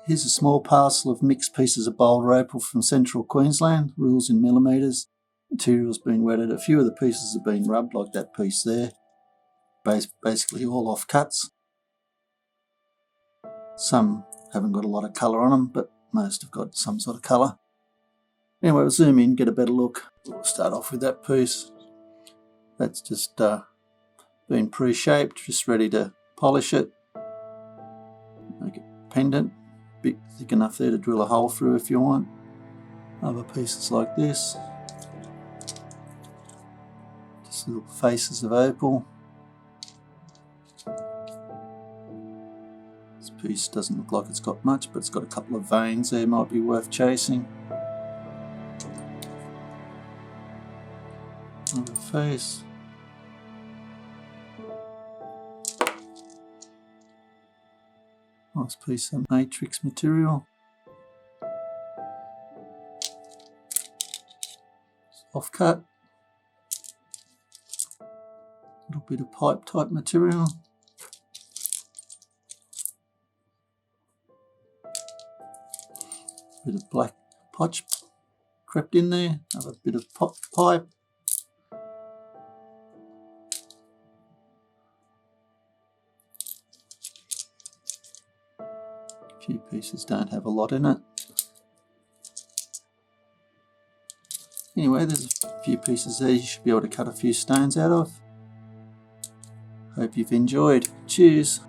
Here's a small parcel of mixed pieces of Boulder Opal from central Queensland, rules in millimetres. Material's been wetted. A few of the pieces have been rubbed, like that piece there. Basically all off cuts. Some haven't got a lot of colour on them, but most have got some sort of colour. Anyway, we'll zoom in, get a better look. We'll start off with that piece. That's just been pre-shaped, just ready to polish it. Make it pendant, bit thick enough there to drill a hole through if you want. Other pieces like this. Just little faces of opal. This piece doesn't look like it's got much, but it's got a couple of veins there, might be worth chasing. Another face. Nice piece of matrix material. Soft cut. A little bit of pipe type material. Bit of black potch crept in there. Another bit of pipe. A few pieces don't have a lot in it. Anyway, there's a few pieces there you should be able to cut a few stones out of. Hope you've enjoyed. Cheers.